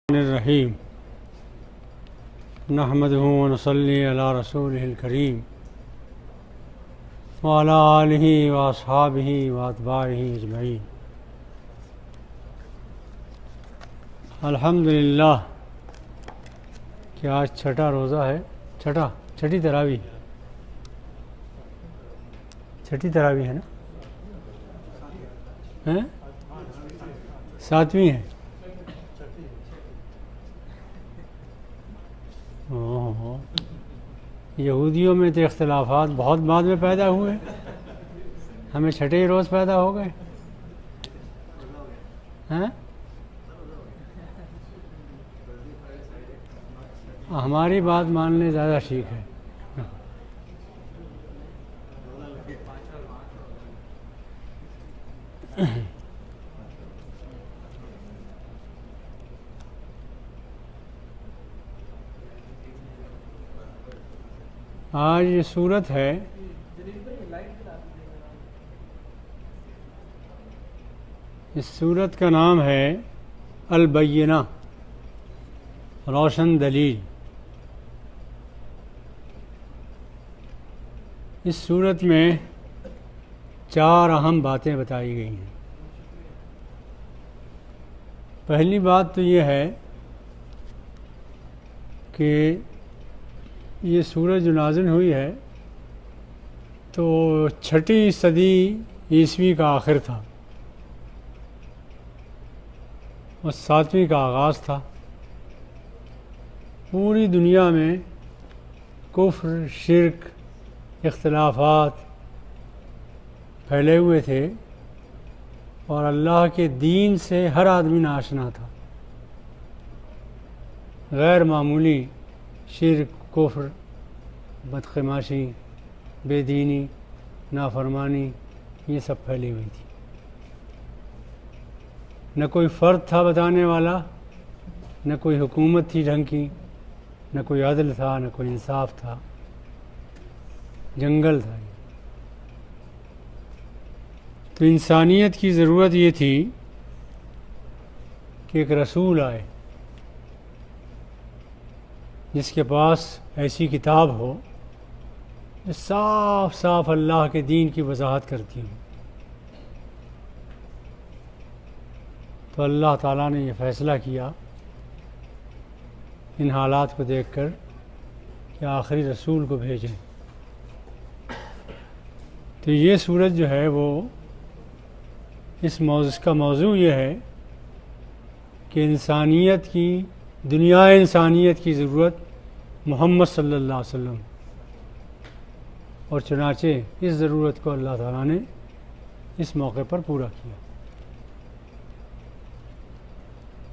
الرحیم نحمدہ ونصلی علی رسولہ الکریم وعلی آلہ واصحابہ واتباعہ اجمعین۔ الحمدللہ کہ آج چھٹا روزہ ہے، چھٹی تراویح ہے نا، ساتویں ہے۔ یہودیوں میں تو اختلافات بہت بعد میں پیدا ہوئے، ہمیں چھٹے ہی روز پیدا ہو گئے۔ ہماری بات ماننے زیادہ ٹھیک ہے۔ آج یہ سورت ہے اس سورت کا نام ہے البینہ، روشن دلیل۔ اس سورت میں 4 اہم باتیں بتائی گئی ہیں۔ پہلی بات تو یہ ہے کہ یہ سورت جو نازل ہوئی ہے تو 6 صدی عیسوی کا آخر تھا اور 7ویں کا آغاز تھا۔ پوری دنیا میں کفر، شرک، اختلافات پھیلے ہوئے تھے اور اللہ کے دین سے ہر آدمی ناآشنا تھا۔ غیر معمولی شرک، کفر، بدقماشی، بے دینی، نافرمانی یہ سب پھیلی ہوئی تھی۔ نہ کوئی فرد تھا بتانے والا، نہ کوئی حکومت تھی ڈھنگ کی، نہ کوئی عدل تھا، نہ کوئی انصاف تھا، جنگل تھا۔ تو انسانیت کی ضرورت یہ تھی کہ ایک رسول آئے جس کے پاس ایسی کتاب ہو جو صاف صاف اللہ کے دین کی وضاحت کرتی ہو۔ تو اللہ تعالیٰ نے یہ فیصلہ کیا ان حالات کو دیکھ کر کہ آخری رسول کو بھیجیں۔ تو یہ سورت جو ہے وہ اس کا موضوع یہ ہے کہ انسانیت کی، دنیا انسانیت کی ضرورت محمد صلی اللہ علیہ وسلم، اور چنانچہ اس ضرورت کو اللہ تعالیٰ نے اس موقع پر پورا کیا۔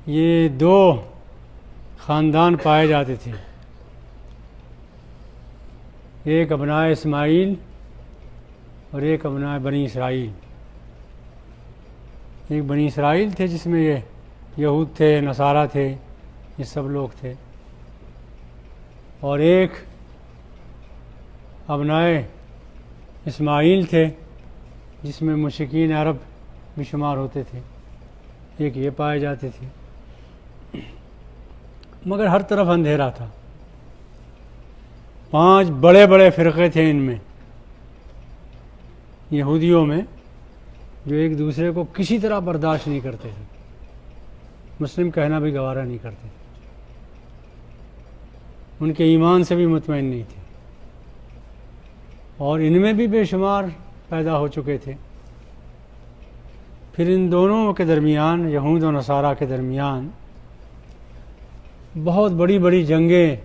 یہ 2 خاندان پائے جاتے تھے، ایک ابنائے اسماعیل اور ایک ابنائے بنی اسرائیل۔ ایک بنی اسرائیل تھے جس میں یہ یہود تھے، نصارہ تھے، یہ سب لوگ تھے، اور ایک ابنائے اسماعیل تھے جس میں مشرکین عرب بھی شمار ہوتے تھے، ایک یہ پائے جاتے تھے۔ مگر ہر طرف اندھیرا تھا۔ 5 بڑے بڑے فرقے تھے ان میں، یہودیوں میں، جو ایک دوسرے کو کسی طرح برداشت نہیں کرتے تھے، مسلم کہنا بھی گوارا نہیں کرتے تھے، ان کے ایمان سے بھی مطمئن نہیں تھے، اور ان میں بھی بے شمار پیدا ہو چکے تھے۔ پھر ان دونوں کے درمیان، یہود و نصارہ کے درمیان، بہت بڑی بڑی جنگیں،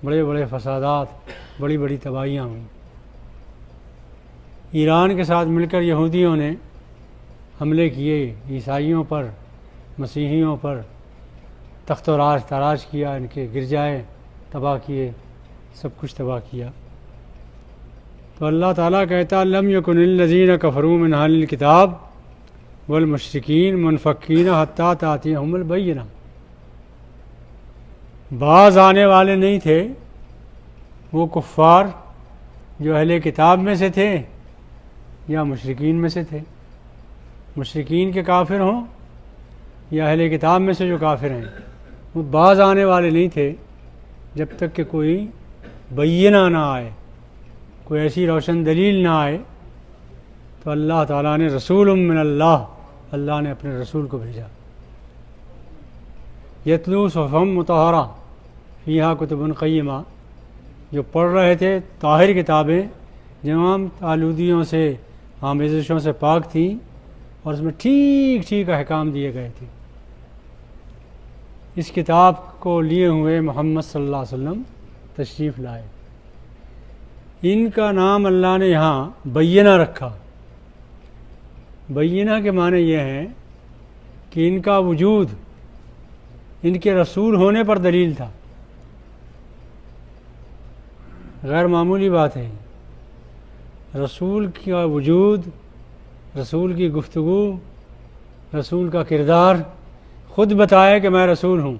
بڑے بڑے فسادات، بڑی بڑی تباہیاں ہوئیں۔ ایران کے ساتھ مل کر یہودیوں نے حملے کیے عیسائیوں پر، مسیحیوں پر، تخت و راج تاراج کیا، ان کے گرجائے تباہ کیے، سب کچھ تباہ کیا۔ تو اللہ تعالیٰ کہتا لم یکن الذین کفروا من اہل الکتاب والمشرکین منفکین حتی تأتیہم البینہ۔ باز آنے والے نہیں تھے وہ کفار جو اہل کتاب میں سے تھے یا مشرکین میں سے تھے، مشرکین کے کافر ہوں یا اہل کتاب میں سے جو کافر ہیں، وہ باز آنے والے نہیں تھے جب تک کہ کوئی بینہ نہ آئے، کوئی ایسی روشن دلیل نہ آئے۔ تو اللہ تعالیٰ نے رسول من اللہ، اللہ نے اپنے رسول کو بھیجا۔ یتلو صحفا مطہرہ فیہا کتب قیمہ، جو پڑھ رہے تھے طاہر کتابیں تمام آلودیوں سے، آمیزشوں سے پاک تھیں، اور اس میں ٹھیک ٹھیک احکام دیے گئے تھے۔ اس کتاب کو لیے ہوئے محمد صلی اللہ علیہ وسلم تشریف لائے۔ ان کا نام اللہ نے یہاں بینہ رکھا۔ بینہ کے معنی یہ ہے کہ ان کا وجود ان کے رسول ہونے پر دلیل تھا۔ غیر معمولی بات ہے، رسول کا وجود، رسول کی گفتگو، رسول کا کردار خود بتائے کہ میں رسول ہوں،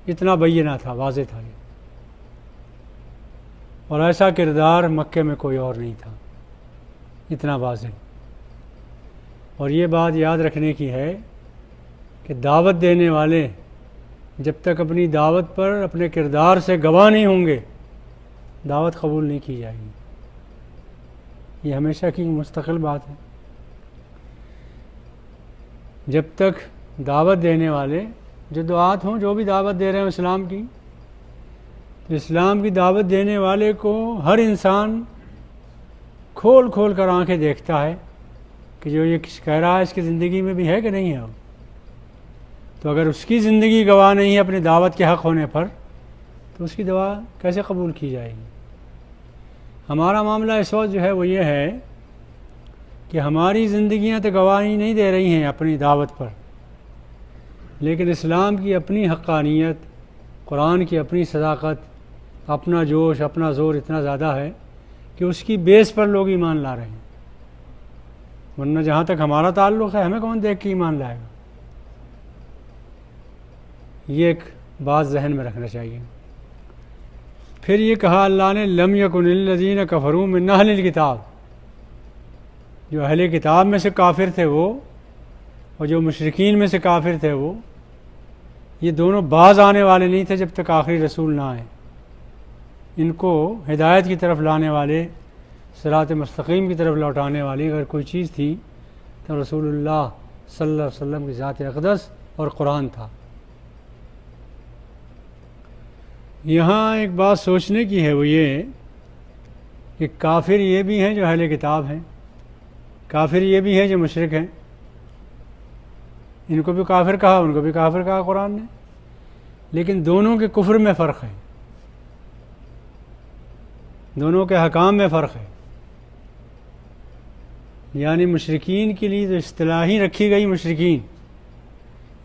اتنا بینہ تھا، واضح تھا یہ۔ اور ایسا کردار مکے میں کوئی اور نہیں تھا، اتنا واضح۔ اور یہ بات یاد رکھنے کی ہے کہ دعوت دینے والے جب تک اپنی دعوت پر اپنے کردار سے گواہ نہیں ہوں گے، دعوت قبول نہیں کی جائے گی۔ یہ ہمیشہ کی مستقل بات ہے۔ جب تک دعوت دینے والے جو دعات ہوں، جو بھی دعوت دے رہے ہیں اسلام کی، تو اسلام کی دعوت دینے والے کو ہر انسان کھول کھول کر آنکھیں دیکھتا ہے کہ جو یہ کہہ رہا ہے اس کی زندگی میں بھی ہے کہ نہیں ہے۔ تو اگر اس کی زندگی گواہ نہیں ہے اپنی دعوت کے حق ہونے پر، تو اس کی دعا کیسے قبول کی جائے گی؟ ہمارا معاملہ اس وقت جو ہے وہ یہ ہے کہ ہماری زندگیاں تو گواہی نہیں دے رہی ہیں اپنی دعوت پر، لیکن اسلام کی اپنی حقانیت، قرآن کی اپنی صداقت، اپنا جوش، اپنا زور اتنا زیادہ ہے کہ اس کی بیس پر لوگ ایمان لا رہے ہیں۔ ورنہ جہاں تک ہمارا تعلق ہے، ہمیں کون دیکھ کے ایمان لائے گا؟ یہ ایک بات ذہن میں رکھنا چاہیے۔ پھر یہ کہا اللہ نے لم یکن الذین کفروا من اہل الکتاب، جو اہل کتاب میں سے کافر تھے وہ، اور جو مشرکین میں سے کافر تھے وہ، یہ دونوں باز آنے والے نہیں تھے جب تک آخری رسول نہ آئے۔ ان کو ہدایت کی طرف لانے والے، صراط مستقیم کی طرف لوٹانے والی اگر کوئی چیز تھی تو رسول اللہ صلی اللہ علیہ وسلم کی ذات اقدس اور قرآن تھا۔ یہاں ایک بات سوچنے کی ہے، وہ یہ کہ کافر یہ بھی ہیں جو اہل کتاب ہیں، کافر یہ بھی ہیں جو مشرک ہیں۔ ان کو بھی کافر کہا، ان کو بھی کافر کہا قرآن نے، لیکن دونوں کے کفر میں فرق ہے، دونوں کے حکام میں فرق ہے۔ یعنی مشرکین کے لیے تو اصطلاحی رکھی گئی مشرکین،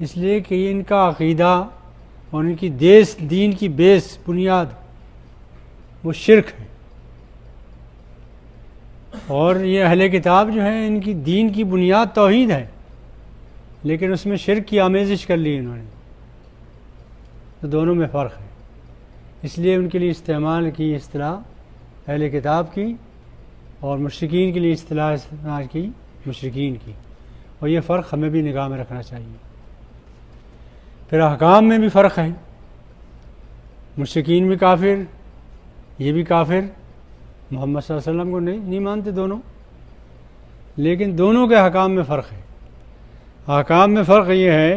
اس لیے کہ ان کا عقیدہ اور ان کی دین کی بیس، بنیاد وہ شرک ہے، اور یہ اہل کتاب جو ہیں ان کی دین کی بنیاد توحید ہے، لیکن اس میں شرک کی آمیزش کر لی انہوں نے، تو دونوں میں فرق ہے۔ اس لیے ان کے لیے استعمال کی اصطلاح اہل کتاب کی، اور مشرکین کے لیے اصطلاح استعمال کی مشرکین کی، اور یہ فرق ہمیں بھی نگاہ میں رکھنا چاہیے۔ پھر احکام میں بھی فرق ہے، مشرکین بھی کافر، یہ بھی کافر، محمد صلی اللہ علیہ وسلم کو نہیں مانتے دونوں، لیکن دونوں کے احکام میں فرق ہے۔ احکام میں فرق یہ ہے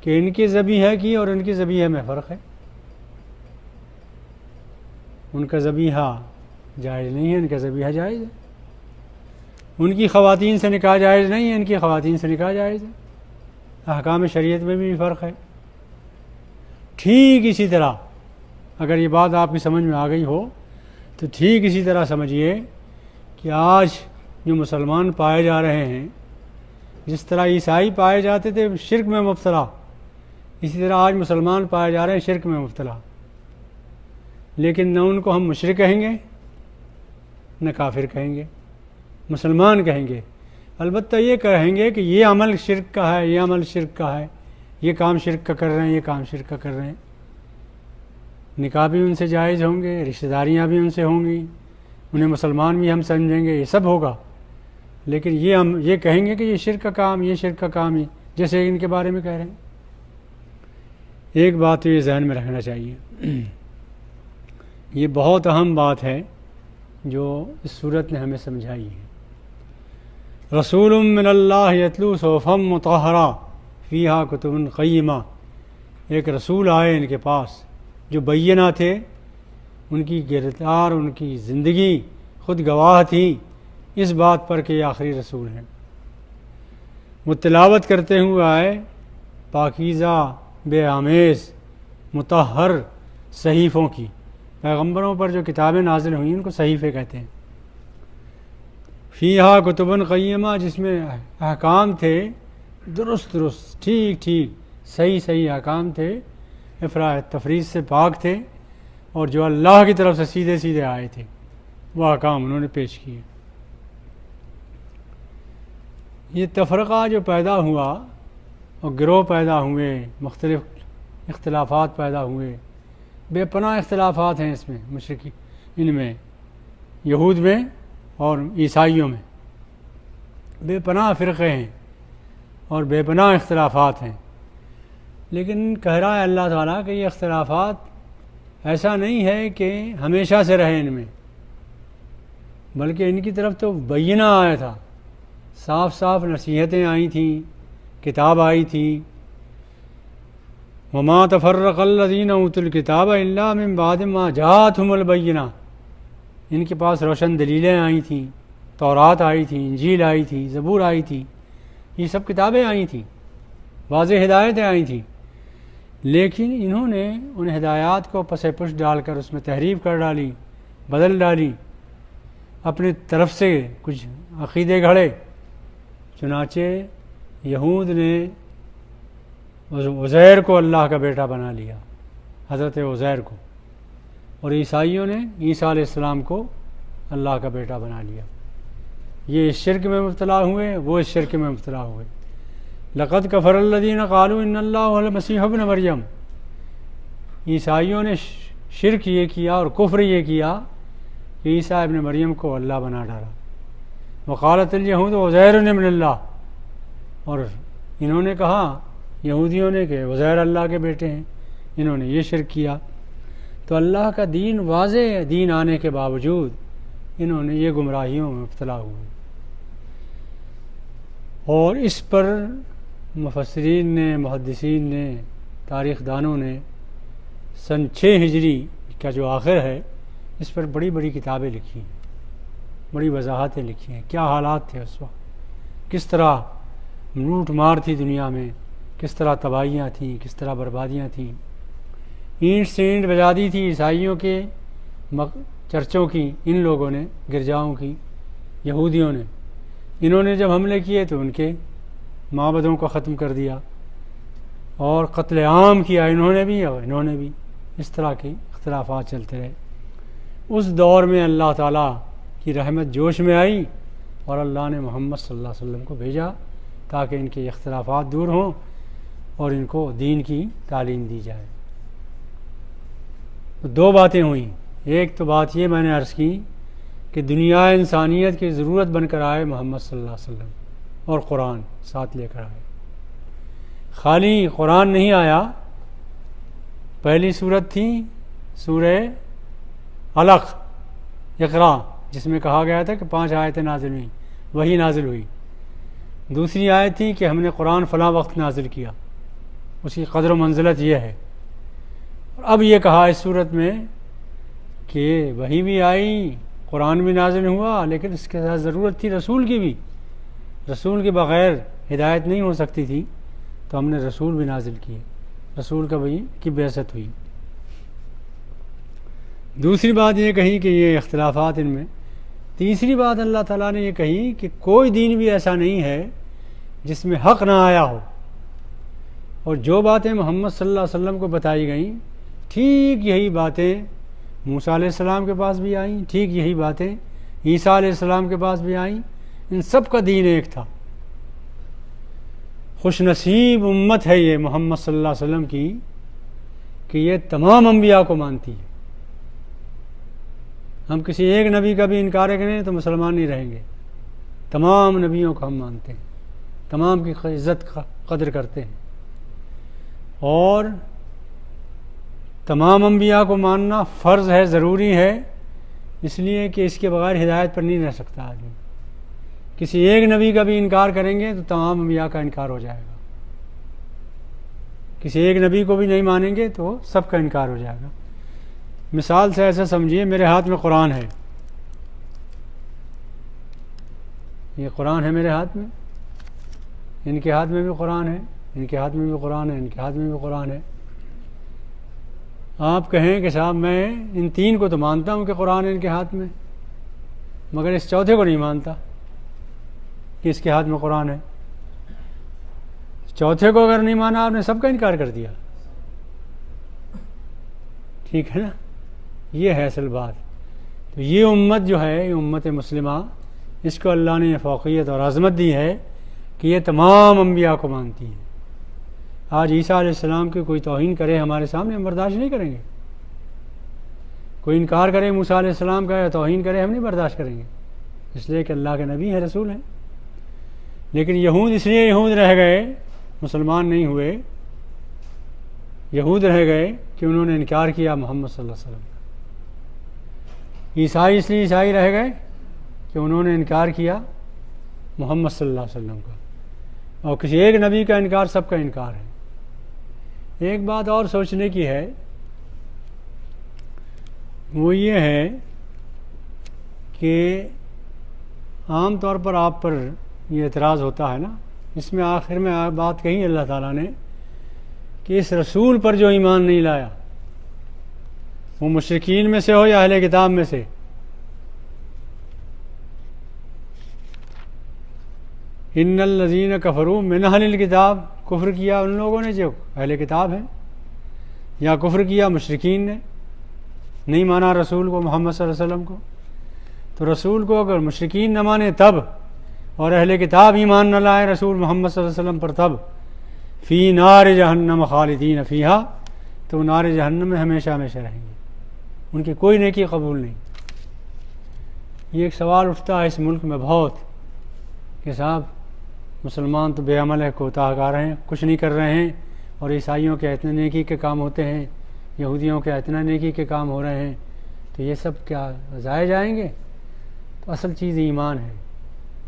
کہ ان کی ذبیحہ کی اور ان کی ذبیحہ میں فرق ہے۔ ان کا ذبیحہ جائز نہیں ہے، ان کا ذبیحہ جائز ہے۔ ان کی خواتین سے نکاح جائز نہیں ہے، ان کی خواتین سے نکاح جائز ہے۔ احکام شریعت میں بھی فرق ہے۔ ٹھیک اسی طرح اگر یہ بات آپ کی سمجھ میں آ گئی ہو تو ٹھیک اسی طرح سمجھیے کہ آج جو مسلمان پائے جا رہے ہیں، جس طرح عیسائی پائے جاتے تھے شرک میں مبتلا، اسی طرح آج مسلمان پائے جا رہے ہیں شرک میں مبتلا، لیکن نہ ان کو ہم مشرک کہیں گے نہ کافر کہیں گے، مسلمان کہیں گے۔ البتہ یہ کہیں گے کہ یہ عمل شرک کا ہے، یہ عمل شرک کا ہے، یہ کام شرک کا کر رہے ہیں، یہ کام شرک کا کر رہے ہیں۔ نکاح بھی ان سے جائز ہوں گے، رشتہ داریاں بھی ان سے ہوں گی، انہیں مسلمان بھی ہم سمجھیں گے، یہ سب ہوگا، لیکن ہم یہ کہیں گے کہ یہ شرک کا کام، یہ شرک کا کام ہی، جیسے ان کے بارے میں کہہ رہے ہیں۔ ایک بات تو یہ ذہن میں رکھنا چاہیے، یہ بہت اہم بات ہے جو اس صورت نے ہمیں سمجھائی ہے۔ رسول من اللہ یتلو صحفا مطہرہ فیہا کتب قیمہ، ایک رسول آئے ان کے پاس جو بینہ تھے، ان کی کردار، ان کی زندگی خود گواہ تھی اس بات پر کہ یہ آخری رسول ہیں۔ وہ تلاوت کرتے ہوئے آئے پاکیزہ، بے آمیز، مطہر صحیفوں کی۔ پیغمبروں پر جو کتابیں نازل ہوئیں ان کو صحیفے کہتے ہیں۔ فیہا کتب قیمہ، جس میں احکام تھے درست، ٹھیک، صحیح احکام تھے، افراط تفریط سے پاک تھے، اور جو اللہ کی طرف سے سیدھے آئے تھے وہ احکام انہوں نے پیش کیے۔ یہ تفرقہ جو پیدا ہوا اور گروہ پیدا ہوئے، مختلف اختلافات پیدا ہوئے، بے پناہ اختلافات ہیں اس میں، مشرکی ان میں، یہود میں اور عیسائیوں میں بے پناہ فرقے ہیں اور بے پناہ اختلافات ہیں۔ لیکن کہہ رہا ہے اللہ تعالیٰ کہ یہ اختلافات ایسا نہیں ہے کہ ہمیشہ سے رہے ان میں، بلکہ ان کی طرف تو بینہ آیا تھا، صاف نصیحتیں آئی تھیں، کتاب آئی تھی۔ وما تفرق الذین اوتوا الکتاب الا من بعد ما جاءتهم البینہ، ان کے پاس روشن دلیلیں آئی تھیں، تورات آئی تھی، انجیل آئی تھی، زبور آئی تھی، یہ سب کتابیں آئی تھیں، واضح ہدایتیں آئی تھیں، لیکن انہوں نے ان ہدایات کو پس پش ڈال کر اس میں تحریف کر ڈالی، بدل ڈالی، اپنی طرف سے کچھ عقیدے گھڑے۔ چنانچہ یہود نے عزیر کو اللہ کا بیٹا بنا لیا، حضرت عزیر کو، اور عیسائیوں نے عیسیٰ علیہ السلام کو اللہ کا بیٹا بنا لیا۔ یہ اس شرک میں مبتلا ہوئے، وہ اس شرک میں مبتلا ہوئے۔ لقد کفر الذین قالوا ان اللہ هو المسیح ابن مریم، عیسائیوں نے شرک یہ کیا اور کفر یہ کیا کہ عیسیٰ ابن مریم کو اللہ بنا ڈالا۔ وقالت الیہود عزیر ابن اللہ، اور انہوں نے کہا یہودیوں نے کہ عزیر اللہ کے بیٹے ہیں، انہوں نے یہ شرک کیا۔ تو اللہ کا دین، واضح دین آنے کے باوجود انہوں نے یہ گمراہیوں میں مبتلا ہوئے، اور اس پر مفسرین نے، محدثین نے، تاریخ دانوں نے سن 6 ہجری کا جو آخر ہے اس پر بڑی کتابیں لکھی ہیں، بڑی وضاحتیں لکھی ہیں، کیا حالات تھے اس وقت، کس طرح لوٹ مار تھی دنیا میں، کس طرح تباہیاں تھیں، کس طرح بربادیاں تھیں۔ اینٹ سے اینٹ بجا دی تھی عیسائیوں کے چرچوں کی ان لوگوں نے، گرجاؤں کی، یہودیوں نے۔ انہوں نے جب حملے کیے تو ان کے معبدوں کو ختم کر دیا اور قتل عام کیا انہوں نے بھی اور انہوں نے بھی، اس طرح کے اختلافات چلتے رہے۔ اس دور میں اللہ تعالیٰ کی رحمت جوش میں آئی اور اللہ نے محمد صلی اللہ علیہ وسلم کو بھیجا تاکہ ان کے اختلافات دور ہوں اور ان کو دین کی تعلیم دی جائے۔ تو 2 باتیں ہوئیں، ایک تو بات یہ میں نے عرض کی کہ دنیا انسانیت کی ضرورت بن کر آئے محمد صلی اللہ علیہ وسلم، اور قرآن ساتھ لے کر آئے۔ خالی قرآن نہیں آیا، پہلی صورت تھی سورہ علق، اقرا، جس میں کہا گیا تھا کہ 5 آیتیں نازل ہوئیں، وہی نازل ہوئی۔ دوسری آیت تھی کہ ہم نے قرآن فلاں وقت نازل کیا، اس کی قدر و منزلت یہ ہے۔ اور اب یہ کہا اس صورت میں کہ وہی بھی آئی، قرآن بھی نازل ہوا، لیکن اس کے ساتھ ضرورت تھی رسول کی بھی، رسول کے بغیر ہدایت نہیں ہو سکتی تھی، تو ہم نے رسول بھی نازل کیے، رسول کی بعثت ہوئی۔ دوسری بات یہ کہی کہ یہ اختلافات ان میں۔ تیسری بات اللہ تعالیٰ نے یہ کہی کہ کوئی دین بھی ایسا نہیں ہے جس میں حق نہ آیا ہو، اور جو باتیں محمد صلی اللہ علیہ وسلم کو بتائی گئیں ٹھیک یہی باتیں موسیٰ علیہ السلام کے پاس بھی آئیں، ٹھیک یہی باتیں عیسیٰ علیہ السلام کے پاس بھی آئیں، ان سب کا دین ایک تھا۔ خوش نصیب امت ہے یہ محمد صلی اللہ علیہ وسلم کی کہ یہ تمام انبیاء کو مانتی ہے۔ ہم کسی ایک نبی کا بھی انکار کریں تو مسلمان نہیں رہیں گے، تمام نبیوں کو ہم مانتے ہیں، تمام کی عزت قدر کرتے ہیں، اور تمام انبیاء کو ماننا فرض ہے، ضروری ہے، اس لیے کہ اس کے بغیر ہدایت پر نہیں رہ سکتا آدمی۔ کسی ایک نبی کا بھی انکار کریں گے تو تمام انبیاء کا انکار ہو جائے گا، کسی ایک نبی کو بھی نہیں مانیں گے تو سب کا انکار ہو جائے گا۔ مثال سے ایسا سمجھیے، میرے ہاتھ میں قرآن ہے، یہ قرآن ہے میرے ہاتھ میں، ان کے ہاتھ میں بھی قرآن ہے، ان کے ہاتھ میں بھی قرآن ہے، ان کے ہاتھ میں بھی قرآن ہے۔ آپ کہیں کہ صاحب میں ان تین کو تو مانتا ہوں کہ قرآن ہے ان کے ہاتھ میں، مگر اس چوتھے کو نہیں مانتا کہ اس کے ہاتھ میں قرآن ہے۔ چوتھے کو اگر نہیں مانا آپ نے سب کا انکار کر دیا، ٹھیک ہے نا؟ یہ ہے اصل بات۔ تو یہ امت جو ہے، یہ امت مسلمہ، اس کو اللہ نے فوقیت اور عظمت دی ہے کہ یہ تمام انبیاء کو مانتی ہے۔ آج عیسیٰ علیہ السلام کی کوئی توہین کرے ہمارے سامنے، ہم برداشت نہیں کریں گے۔ کوئی انکار کرے موسیٰ علیہ السلام کا یا توہین کرے، ہم نہیں برداشت کریں گے، اس لیے کہ اللہ کے نبی ہیں، رسول ہیں۔ لیکن یہود اس لیے یہود رہ گئے، مسلمان نہیں ہوئے، یہود رہ گئے کہ انہوں نے انکار کیا محمد صلی اللہ علیہ وسلم کا۔ عیسائی اس لیے عیسائی رہ گئے کہ انہوں نے انکار کیا محمد صلی اللہ علیہ وسلم کا، اور کسی ایک نبی کا انکار سب کا انکار ہے۔ ایک بات اور سوچنے کی ہے، وہ یہ ہے کہ عام طور پر آپ پر یہ اعتراض ہوتا ہے نا، اس میں آخر میں بات کہی اللہ تعالیٰ نے کہ اس رسول پر جو ایمان نہیں لایا، وہ مشرکین میں سے ہو یا اہل کتاب میں سے، ان الذین کفروا من اہل الکتاب، کفر کیا ان لوگوں نے جو اہل کتاب ہیں، یا کفر کیا مشرکین نے، نہیں مانا رسول کو، محمد صلی اللہ علیہ وسلم کو۔ تو رسول کو اگر مشرکین نہ مانے تب، اور اہل کتاب ایمان نہ لائے رسول محمد صلی اللہ علیہ وسلم پر تب، فی نار جہنم خالدین فیہا، تو نار جہنم میں ہمیشہ ہمیشہ رہیں گے، ان کی کوئی نیکی قبول نہیں۔ یہ ایک سوال اٹھتا ہے اس ملک میں بہت کہ صاحب مسلمان تو بے عمل ہے، کوتاہ کار ہیں، کچھ نہیں کر رہے ہیں، اور عیسائیوں کے اتنے نیکی کے کام ہوتے ہیں، یہودیوں کے اتنا نیکی کے کام ہو رہے ہیں، تو یہ سب کیا ضائع جائیں گے؟ تو اصل چیز ایمان ہے۔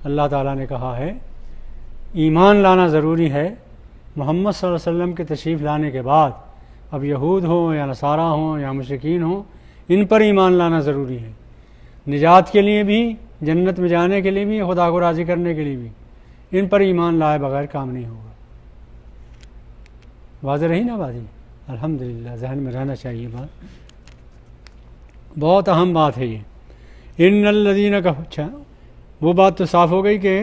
اللہ تعالیٰ نے کہا ہے ایمان لانا ضروری ہے۔ محمد صلی اللہ علیہ وسلم کے تشریف لانے کے بعد اب یہود ہوں یا نصارہ ہوں یا مشرکین ہوں، ان پر ایمان لانا ضروری ہے، نجات کے لیے بھی، جنت میں جانے کے لیے بھی، خدا کو راضی کرنے کے لیے بھی۔ ان پر ایمان لائے بغیر کام نہیں ہوگا۔ واضح رہی نا بات؟ الحمدللہ ذہن میں رہنا چاہیے بات، بہت اہم بات ہے یہ۔ ان الذین کا اچھا، وہ بات تو صاف ہو گئی کہ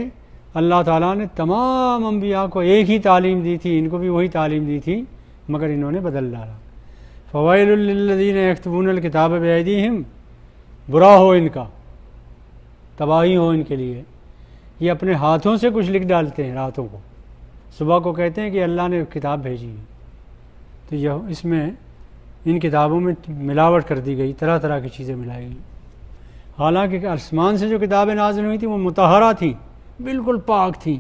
اللہ تعالیٰ نے تمام انبیاء کو ایک ہی تعلیم دی تھی، ان کو بھی وہی تعلیم دی تھی، مگر انہوں نے بدل ڈالا۔ فویل للذین یکتبون الکتاب بایدیہم، برا ہو ان کا، تباہی ہو ان کے لیے، یہ اپنے ہاتھوں سے کچھ لکھ ڈالتے ہیں راتوں کو، صبح کو کہتے ہیں کہ اللہ نے کتاب بھیجی ہے، تو یہ اس میں ان کتابوں میں ملاوٹ کر دی گئی، طرح طرح کی چیزیں ملائی گئی۔ حالانکہ آسمان سے جو کتابیں نازل ہوئی تھیں وہ مطہرہ تھیں، بالکل پاک تھیں،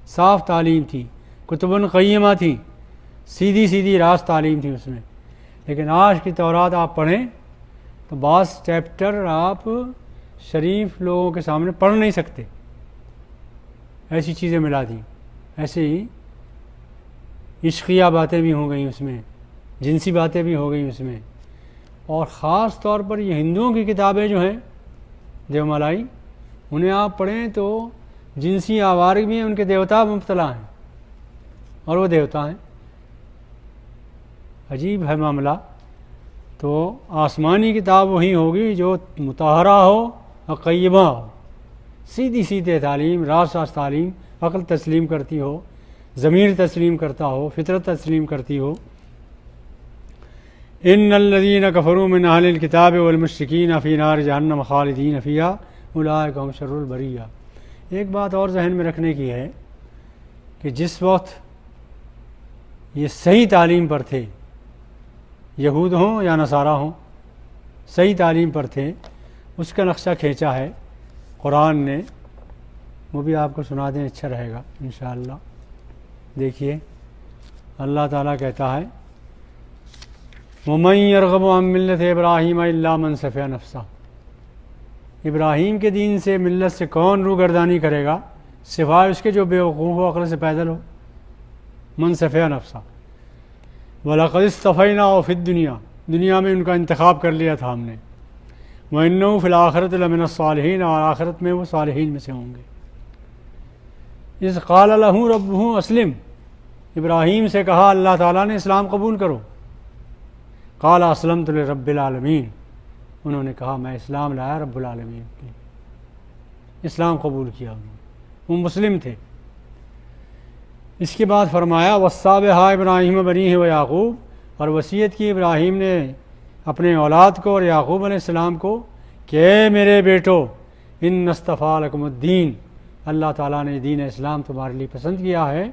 صاف تعلیم تھی، کتب قیمہ تھی، سیدھی سیدھی راست تعلیم تھی اس میں۔ لیکن آج کی تورات آپ پڑھیں تو بعض چیپٹر آپ شریف لوگوں کے سامنے پڑھ نہیں سکتے، ایسی چیزیں ملا دیں، ایسے ہی عشقیہ باتیں بھی ہو گئیں اس میں، جنسی باتیں بھی ہو گئیں اس میں، اور خاص طور پر یہ ہندوؤں کی کتابیں جو ہیں دیومالائی، انہیں آپ پڑھیں تو جنسی آوارگی میں ان کے دیوتا مبتلا ہیں، اور وہ دیوتا ہیں۔ عجیب ہے معاملہ۔ تو آسمانی کتاب وہی ہوگی جو مطہرہ ہو اور قیمہ ہو، سیدھی سیدھے تعلیم، راست راست تعلیم، عقل تسلیم کرتی ہو، ضمیر تسلیم کرتا ہو، فطرت تسلیم کرتی ہو۔ ان الذین کفروا من اہل الکتاب والمشرکین فی نار جہنم خالدین فیہا اولئک هم شر البریہ۔ ایک بات اور ذہن میں رکھنے کی ہے کہ جس وقت یہ صحیح تعلیم پر تھے، یہود ہوں یا نصارہ ہوں، صحیح تعلیم پر تھے، اس کا نقشہ کھینچا ہے قرآن نے، وہ بھی آپ کو سنا دیں، اچھا رہے گا انشاءاللہ۔ دیکھیے اللہ تعالیٰ کہتا ہے وَمَن يَرْغَبُ عَن مِّلَّةِ إِبْرَاهِيمَ إِلَّا مَن سَفِهَ نَفْسَهُ، ابراہیم کے دین سے ملت سے کون روگردانی کرے گا سوائے اس کے جو بیوقوف ہو، عقل سے پیدل ہو. من سفیہ نفسہ. وَلَقَدِ اصْطَفَيْنَاهُ فِي الدُّنْيَا، دنیا میں ان کا انتخاب کر لیا تھا ہم نے. وَإِنَّهُ فِي الْآخِرَةِ لَمِنَ الصَّالِحِينَ، اور آخرت میں وہ صالحین میں سے ہوں گے. اِذْ قَالَ لَهُ رَبُّهُ أَسْلِمْ، ابراہیم سے کہا اللہ تعالیٰ نے اسلام قبول کرو. قال اسلمت لرب العالمین، انہوں نے کہا میں اسلام لایا رب العالمین کے لیے، اسلام قبول کیا انہوں نے، وہ مسلم تھے. اس کے بعد فرمایا وصّىٰ بہا ابراہیم بنیہ و یعقوب، اور وصیت کی ابراہیم نے اپنے اولاد کو اور یعقوب علیہ السلام کو کہ اے میرے بیٹو ان اصطفیٰ لکم الدین، اللہ تعالیٰ نے دین اسلام تمہارے لیے پسند کیا ہے.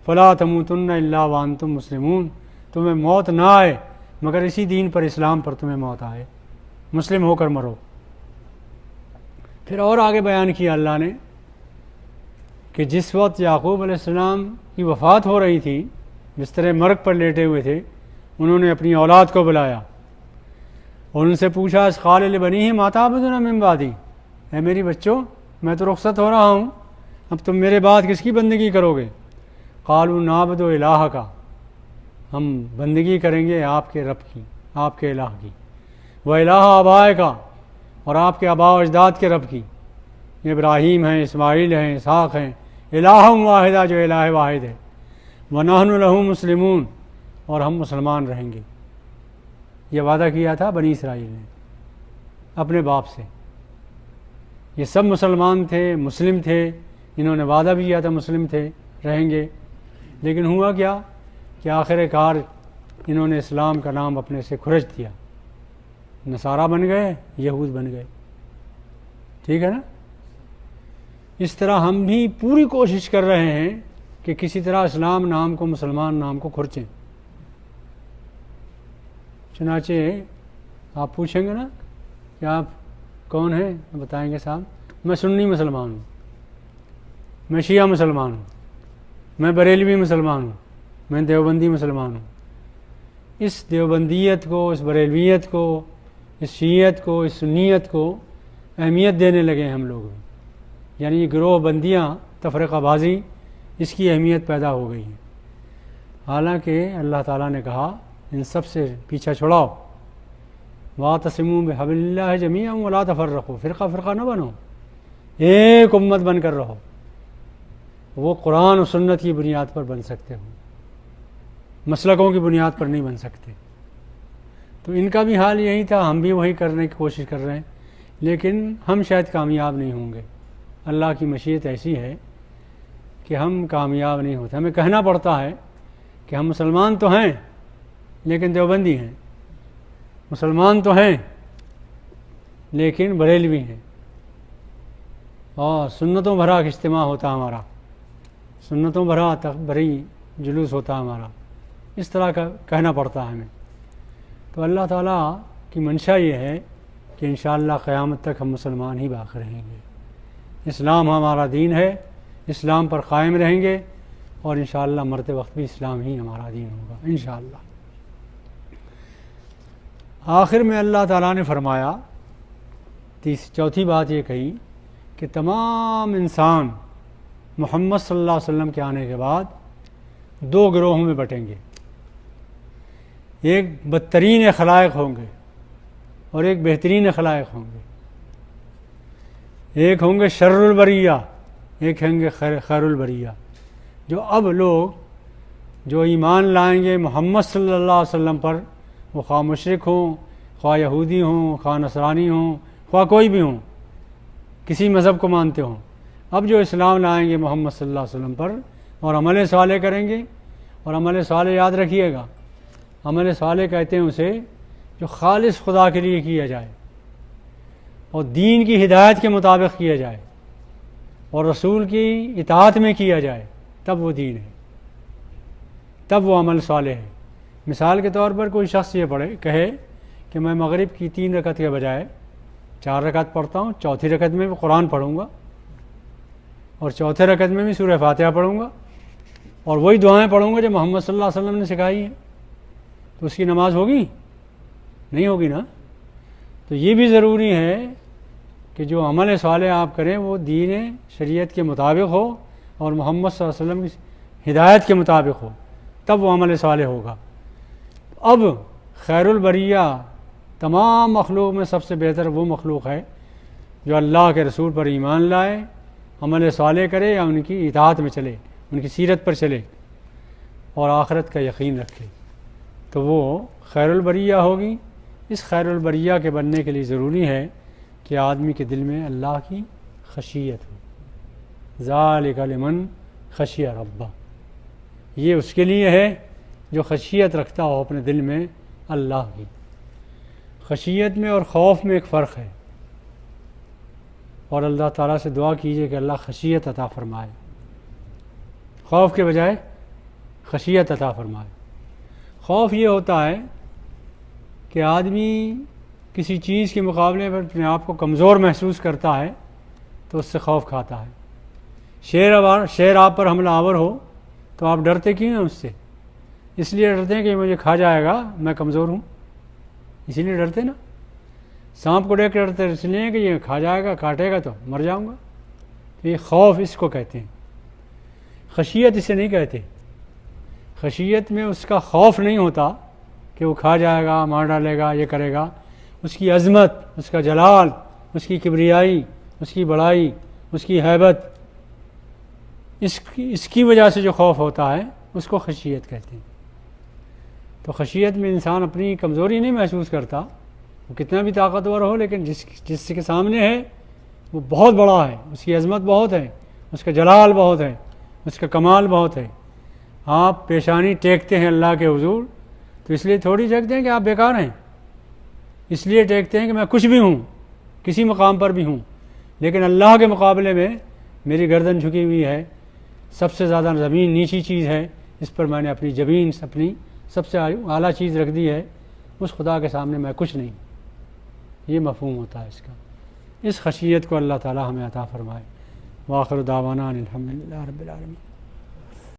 فلا تموتن الا وانتم مسلمون، تمہیں موت نہ آئے مگر اسی دین پر، اسلام پر تمہیں موت آئے، مسلم ہو کر مرو. پھر اور آگے بیان کیا اللہ نے کہ جس وقت یعقوب علیہ السلام کی وفات ہو رہی تھی، بستر مرگ پر لیٹے ہوئے تھے، انہوں نے اپنی اولاد کو بلایا اور ان سے پوچھا اذ قال لبنیہ ما تعبدون من بعدی، اے میری بچوں میں تو رخصت ہو رہا ہوں، اب تم میرے بعد کس کی بندگی کرو گے؟ قالوا نعبد الہ کا، ہم بندگی کریں گے آپ کے رب کی، آپ کے الہ کی. و الہ آبائے کا، اور آپ کے آباء و اجداد کے رب کی، ابراہیم ہیں، اسماعیل ہیں، اسحاق ہیں، الہ واحدہ جو الہ واحد ہے. ونحن لہ مسلمون، اور ہم مسلمان رہیں گے. یہ وعدہ کیا تھا بنی اسرائیل نے اپنے باپ سے. یہ سب مسلمان تھے، مسلم تھے، انہوں نے وعدہ بھی کیا تھا مسلم تھے، رہیں گے. لیکن ہوا کیا کہ آخر کار انہوں نے اسلام کا نام اپنے سے کھرچ دیا، نصارہ بن گئے، یہود بن گئے. ٹھیک ہے نا؟ اس طرح ہم بھی پوری کوشش کر رہے ہیں کہ کسی طرح اسلام نام کو، مسلمان نام کو کھرچیں. چنانچہ آپ پوچھیں گے نا کہ آپ کون ہیں، بتائیں گے صاحب میں سنی مسلمان ہوں، میں شیعہ مسلمان ہوں، میں بریلوی مسلمان ہوں، میں دیوبندی مسلمان ہوں. اس دیوبندیت کو، اس بریلویت کو، اس شیعیت کو، اس سنیت کو اہمیت دینے لگے ہیں ہم لوگ بھی. یعنی یہ گروہ بندیاں، تفرقہ بازی، اس کی اہمیت پیدا ہو گئی ہے. حالانکہ اللہ تعالیٰ نے کہا ان سب سے پیچھا چھڑاؤ. واعتصموا بحبل اللہ جمیعا ولا تفرقوا، فرقہ فرقہ نہ بنو، ایک امت بن کر رہو. وہ قرآن و سنت کی بنیاد پر بن سکتے ہو، مسلکوں کی بنیاد پر نہیں بن سکتے. تو ان کا بھی حال یہی تھا، ہم بھی وہی کرنے کی کوشش کر رہے ہیں، لیکن ہم شاید کامیاب نہیں ہوں گے. اللہ کی مشیت ایسی ہے کہ ہم کامیاب نہیں ہوتے. ہمیں کہنا پڑتا ہے کہ ہم مسلمان تو ہیں لیکن دیوبندی ہیں، مسلمان تو ہیں لیکن بریلوی ہیں، اور سنتوں بھرا اجتماع ہوتا ہمارا، سنتوں بھری جلوس ہوتا ہمارا. اس طرح کا کہنا پڑتا ہے ہمیں. تو اللہ تعالیٰ کی منشا یہ ہے کہ انشاءاللہ قیامت تک ہم مسلمان ہی باقی رہیں گے. اسلام ہمارا دین ہے، اسلام پر قائم رہیں گے، اور انشاءاللہ مرتے وقت بھی اسلام ہی ہمارا دین ہوگا انشاءاللہ. آخر میں اللہ تعالیٰ نے فرمایا، چوتھی بات یہ کہی کہ تمام انسان محمد صلی اللہ علیہ وسلم کے آنے کے بعد دو گروہوں میں بٹیں گے. ایک بدترین خلائق ہوں گے اور ایک بہترین خلائق ہوں گے. ایک ہوں گے شر البریہ، ایک ہوں گے خیر البریہ. جو اب لوگ جو ایمان لائیں گے محمد صلی اللہ علیہ وسلم پر، وہ خواہ مشرک ہوں، خواہ یہودی ہوں، خواہ نصرانی ہوں، خواہ کوئی بھی ہوں، کسی مذہب کو مانتے ہوں، اب جو اسلام لائیں گے محمد صلی اللہ علیہ وسلم پر اور عمل صالح کریں گے. اور عمل صالح یاد رکھیے گا، عمل صالح کہتے ہیں اسے جو خالص خدا کے لیے کیا جائے اور دین کی ہدایت کے مطابق کیا جائے اور رسول کی اطاعت میں کیا جائے، تب وہ دین ہے، تب وہ عمل صالح ہے. مثال کے طور پر کوئی شخص یہ کہے کہ میں مغرب کی 3 رکعت کے بجائے 4 رکعت پڑھتا ہوں، چوتھی رکعت میں بھی قرآن پڑھوں گا اور چوتھے رکعت میں بھی سورہ فاتحہ پڑھوں گا اور وہی دعائیں پڑھوں گا جو محمد صلی اللہ علیہ وسلم نے سکھائی ہیں. تو اس کی نماز ہوگی؟ نہیں ہوگی نا. تو یہ بھی ضروری ہے کہ جو عمل صالح آپ کریں وہ دین شریعت کے مطابق ہو اور محمد صلی اللہ علیہ وسلم کی ہدایت کے مطابق ہو، تب وہ عمل صالح ہوگا. اب خیر البریہ تمام مخلوق میں سب سے بہتر وہ مخلوق ہے جو اللہ کے رسول پر ایمان لائے، عمل صالح کرے یا ان کی اطاعت میں چلے، ان کی سیرت پر چلے اور آخرت کا یقین رکھے، تو وہ خیر البریہ ہوگی. اس خیر البریہ کے بننے کے لیے ضروری ہے کہ آدمی کے دل میں اللہ کی خشیت ہو. ذالک لمن خشی ربہ، یہ اس کے لیے ہے جو خشیت رکھتا ہو اپنے دل میں اللہ کی. خشیت میں اور خوف میں ایک فرق ہے، اور اللہ تعالیٰ سے دعا کیجیے کہ اللہ خشیت عطا فرمائے، خوف کے بجائے خشیت عطا فرمائے. خوف یہ ہوتا ہے کہ آدمی کسی چیز کے مقابلے میں اپنے آپ کو کمزور محسوس کرتا ہے تو اس سے خوف کھاتا ہے. شیر آپ پر حملہ آور ہو تو آپ ڈرتے کیوں ہیں اس سے؟ اس لیے ڈرتے ہیں کہ مجھے کھا جائے گا، میں کمزور ہوں، اسی لیے ڈرتے نا. سانپ کو دیکھ کے ڈرتے اس لیے کہ یہ کھا جائے گا، کاٹے گا تو مر جاؤں گا. تو یہ خوف اس کو کہتے ہیں، خشیت اسے نہیں کہتے. خشیت میں اس کا خوف نہیں ہوتا کہ وہ کھا جائے گا، مار ڈالے گا، یہ کرے گا. اس کی عظمت، اس کا جلال، اس کی کبریائی، اس کی بڑائی، اس کی ہیبت، اس کی وجہ سے جو خوف ہوتا ہے اس کو خشیت کہتے ہیں. تو خشیت میں انسان اپنی کمزوری نہیں محسوس کرتا، وہ کتنا بھی طاقتور ہو، لیکن جس کے سامنے ہے وہ بہت بڑا ہے، اس کی عظمت بہت ہے، اس کا جلال بہت ہے، اس کا کمال بہت ہے. آپ پیشانی ٹیکتے ہیں اللہ کے حضور تو اس لیے تھوڑی ٹیکتے ہیں کہ آپ بیکار ہیں، اس لیے ٹیکتے ہیں کہ میں کچھ بھی ہوں، کسی مقام پر بھی ہوں، لیکن اللہ کے مقابلے میں میری گردن جھکی ہوئی ہے. سب سے زیادہ زمین نیچی چیز ہے، اس پر میں نے اپنی جبین، اپنی سب سے اعلیٰ چیز رکھ دی ہے. اس خدا کے سامنے میں کچھ نہیں. یہ مفہوم ہوتا ہے اس کا. اس خشیت کو اللہ تعالی ہمیں عطا فرمائے. وآخر دعوانا الحمدللہ رب العالمین.